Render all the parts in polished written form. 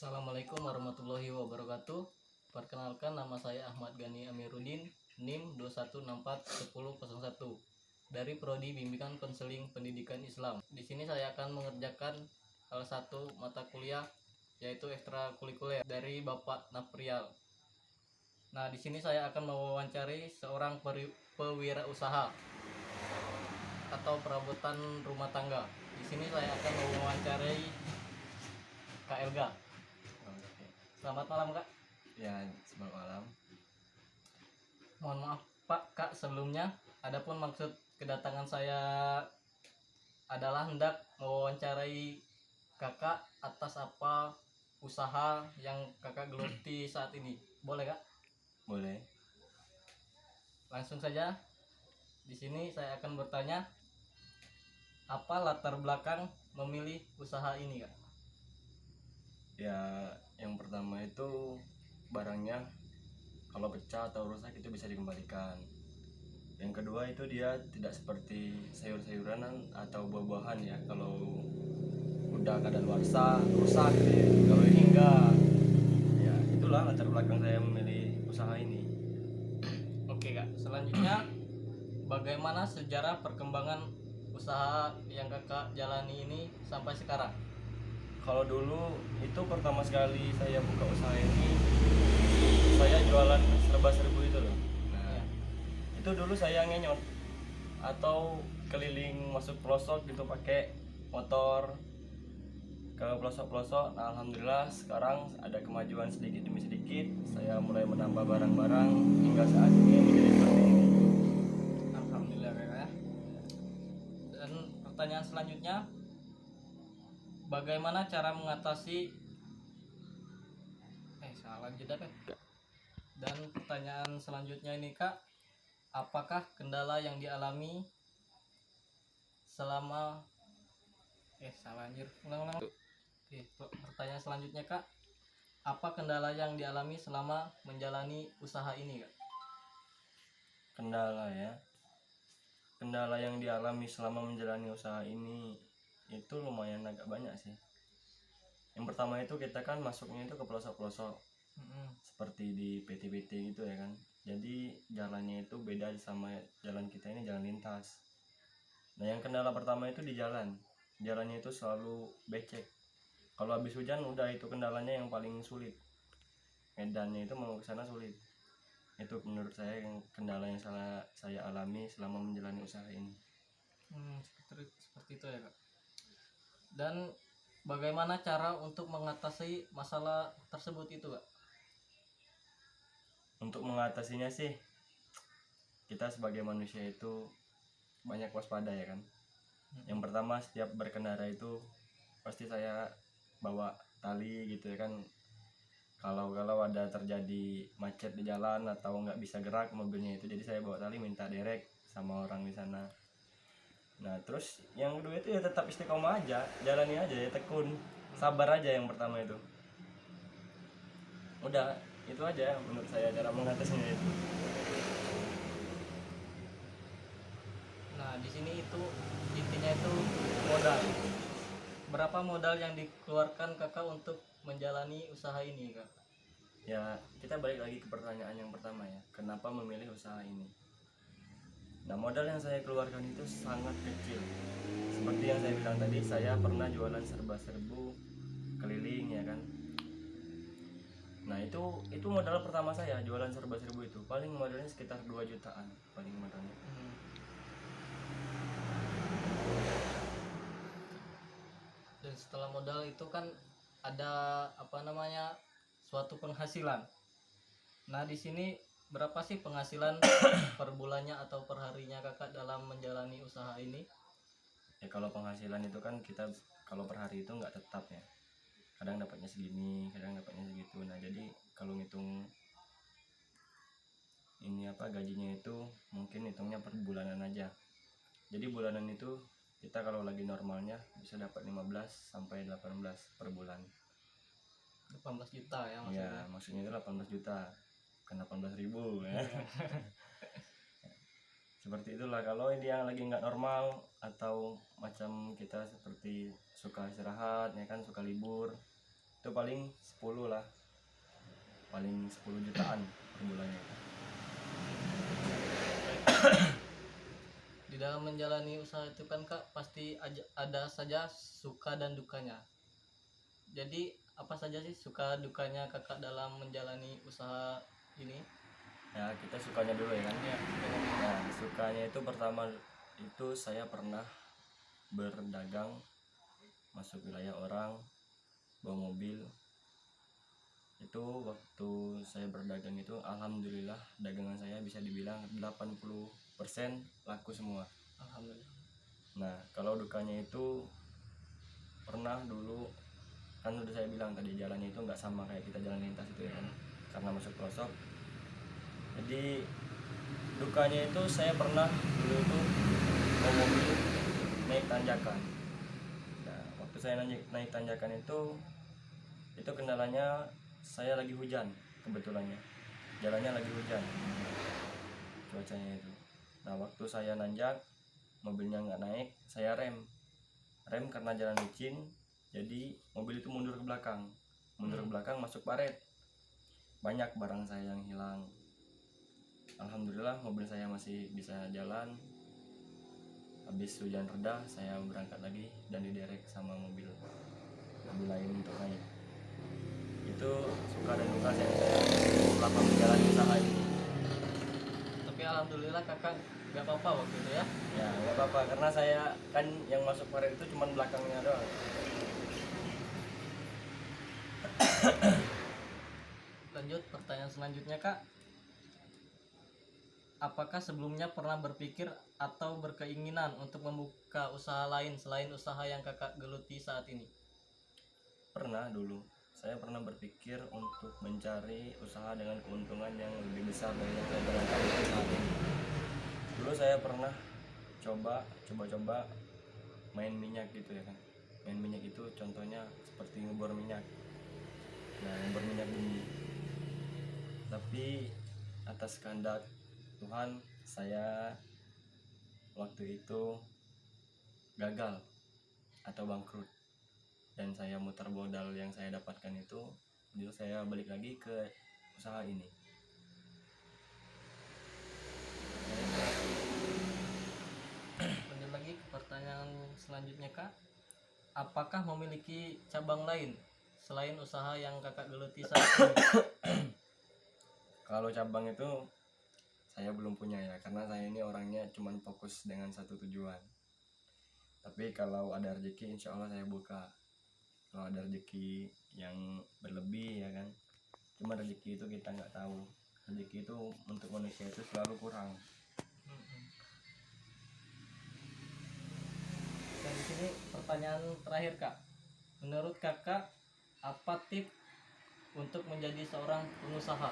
Assalamualaikum warahmatullahi wabarakatuh. Perkenalkan, nama saya Ahmad Gani Amiruddin, NIM 21641001 dari Prodi Bimbingan Konseling Pendidikan Islam. Di sini saya akan mengerjakan salah satu mata kuliah yaitu ekstrakurikuler dari Bapak Naprial. Nah, di sini saya akan mewawancari seorang pewirausaha atau perabotan rumah tangga. Di sini saya akan mewawancarai Kak Elga. Oke. Selamat malam, Kak. Ya, selamat malam. Mohon maaf Pak, Kak, sebelumnya. Adapun maksud kedatangan saya adalah hendak mewawancarai Kakak atas apa usaha yang Kakak geluti saat ini. Boleh, Kak? Boleh. Langsung saja. Di sini saya akan bertanya, apa latar belakang memilih usaha ini, Kak? Ya, yang pertama itu barangnya kalau pecah atau rusak itu bisa dikembalikan. Yang kedua itu dia tidak seperti sayur-sayuran atau buah-buahan ya. Kalau udah kadaluarsa rusak gitu ya. Kalau ini enggak. Ya, itulah latar belakang saya memilih usaha ini. Oke, Kak. Selanjutnya, bagaimana sejarah perkembangan usaha yang Kakak jalani ini sampai sekarang? Kalau dulu itu pertama sekali saya buka usaha ini, saya jualan serba-serbu itu loh. Nah, Ya. itu dulu saya ngenyot atau keliling masuk pelosok gitu pakai motor ke pelosok-pelosok. Nah, alhamdulillah sekarang ada kemajuan sedikit demi sedikit. Saya mulai menambah barang-barang hingga saat ini menjadi seperti ini. Alhamdulillah, Kak, ya. Dan pertanyaan selanjutnya, bagaimana cara mengatasi salah jeda, Kak. Dan pertanyaan selanjutnya ini, Kak, apakah kendala yang dialami selama salah anjir, ulang-ulang. Oke, pertanyaan selanjutnya, Kak, apa kendala yang dialami selama menjalani usaha ini, Kak? Kendala ya. Kendala yang dialami selama menjalani usaha ini itu lumayan agak banyak sih. Yang pertama itu kita kan masuknya itu ke pelosok-pelosok seperti di PT-PT gitu ya kan. Jadi jalannya itu beda sama jalan kita ini, jalan lintas. Nah, yang kendala pertama itu di jalan. Jalannya itu selalu becek. Kalau habis hujan udah itu kendalanya yang paling sulit. Medannya itu mau ke sana sulit. Itu menurut saya yang kendala yang saya alami selama menjalani usaha ini. Seperti itu ya, Kak. Dan bagaimana cara untuk mengatasi masalah tersebut itu, Kak? Untuk mengatasinya sih, kita sebagai manusia itu banyak waspada ya kan. Yang pertama, setiap berkendara itu pasti saya bawa tali gitu ya kan. Kalau ada terjadi macet di jalan atau nggak bisa gerak mobilnya itu, jadi saya bawa tali, minta derek sama orang di sana. Nah, terus yang kedua itu ya tetap istiqomah aja, jalani aja ya, tekun, sabar aja yang pertama itu. Udah, itu aja menurut saya cara mengatasinya itu. Nah, di sini itu intinya itu modal. Berapa modal yang dikeluarkan Kakak untuk menjalani usaha ini, Kak? Ya, kita balik lagi ke pertanyaan yang pertama ya, kenapa memilih usaha ini. Nah, modal yang saya keluarkan itu sangat kecil. Seperti yang saya bilang tadi, saya pernah jualan serba-serbu keliling ya kan. Nah, itu modal pertama saya, jualan serba-serbu itu. Paling modalnya sekitar 2 jutaan paling modalnya. Dan setelah modal itu kan ada suatu penghasilan. Nah, di sini berapa sih penghasilan per bulannya atau per harinya Kakak dalam menjalani usaha ini? Ya, kalau penghasilan itu kan kita kalau per hari itu nggak tetap ya. Kadang dapatnya segini, kadang dapatnya segitu. Nah, jadi kalau ngitung ini gajinya itu mungkin hitungnya per bulanan aja. Jadi bulanan itu kita kalau lagi normalnya bisa dapat 15 sampai 18 per bulan. 18 juta ya maksudnya? Ya, maksudnya itu 18 juta, bukan 18.000 ya. Seperti itulah. Kalau ini yang lagi nggak normal atau macam kita seperti suka istirahat ya kan, suka libur, itu paling 10 lah, paling 10 jutaan per bulannya. Di dalam menjalani usaha itu kan Kak pasti ada saja suka dan dukanya. Jadi apa saja sih suka dukanya Kakak dalam menjalani usaha ini? Ya kita sukanya dulu ya kan. Ya, Nah sukanya itu pertama itu saya pernah berdagang masuk wilayah orang bawa mobil. Itu waktu saya berdagang itu alhamdulillah dagangan saya bisa dibilang 80% laku semua. alhamdulillah. Nah kalau dukanya itu pernah dulu kan udah saya bilang tadi jalannya itu nggak sama kayak kita jalan lintas itu ya kan, karena masuk pelosok. Jadi dukanya itu saya pernah dulu itu bawa mobil naik tanjakan. Nah waktu saya naik tanjakan itu kendalanya saya lagi hujan, kebetulannya jalannya lagi hujan cuacanya itu. Nah waktu saya nanjak mobilnya nggak naik, saya rem karena jalan licin, jadi mobil itu mundur ke belakang masuk paret, banyak barang saya yang hilang. Alhamdulillah mobil saya masih bisa jalan. Habis hujan reda saya berangkat lagi dan diderek sama mobil lain untuk naik. Itu suka dan duka saya selama menjalani usaha ini. Tapi alhamdulillah Kakak gak apa-apa waktu itu ya. Ya nggak apa-apa karena saya kan yang masuk paret itu cuma belakangnya doang. Lanjut pertanyaan selanjutnya Kak. Apakah sebelumnya pernah berpikir atau berkeinginan untuk membuka usaha lain selain usaha yang Kakak geluti saat ini? Pernah dulu saya pernah berpikir untuk mencari usaha dengan keuntungan yang lebih besar dari yang saya jalankan saat ini. Dulu saya pernah coba main minyak gitu ya kan. Main minyak itu contohnya seperti ngebor minyak. Nah ngebor minyak bumi. Tapi atas kehendak Tuhan saya waktu itu gagal atau bangkrut, dan saya muter modal yang saya dapatkan itu, jadi saya balik lagi ke usaha ini. Lanjut lagi ke pertanyaan selanjutnya Kak. Apakah memiliki cabang lain selain usaha yang Kakak geluti saat ini? Kalau cabang itu saya belum punya ya, karena saya ini orangnya cuman fokus dengan satu tujuan. Tapi kalau ada rezeki insya Allah saya buka. Kalau ada rezeki yang berlebih ya kan, cuma rezeki itu kita nggak tahu. Rezeki itu untuk manusia itu selalu kurang. Dan di sini pertanyaan terakhir Kak. Menurut Kakak apa tips untuk menjadi seorang pengusaha?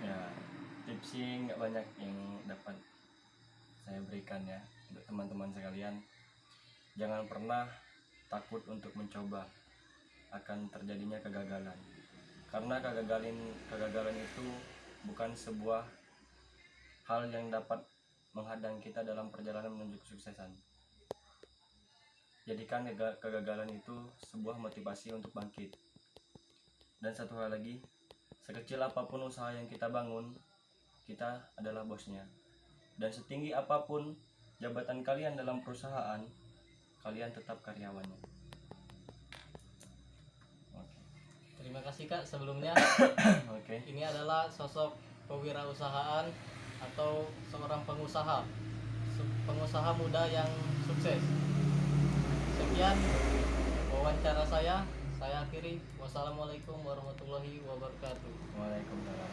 Ya tips sih nggak banyak yang dapat saya berikan ya untuk teman-teman sekalian. Jangan pernah takut untuk mencoba akan terjadinya kegagalan, karena kegagalan itu bukan sebuah hal yang dapat menghadang kita dalam perjalanan menuju kesuksesan. Jadikan kegagalan itu sebuah motivasi untuk bangkit. Dan satu hal lagi, sekecil apapun usaha yang kita bangun, kita adalah bosnya. Dan setinggi apapun jabatan kalian dalam perusahaan, kalian tetap karyawannya. Terima kasih Kak sebelumnya. Oke. Ini adalah sosok kewirausahaan atau seorang pengusaha pengusaha muda yang sukses. Sekian wawancara saya akhiri. Wassalamualaikum warahmatullahi wabarakatuh. Waalaikumsalam.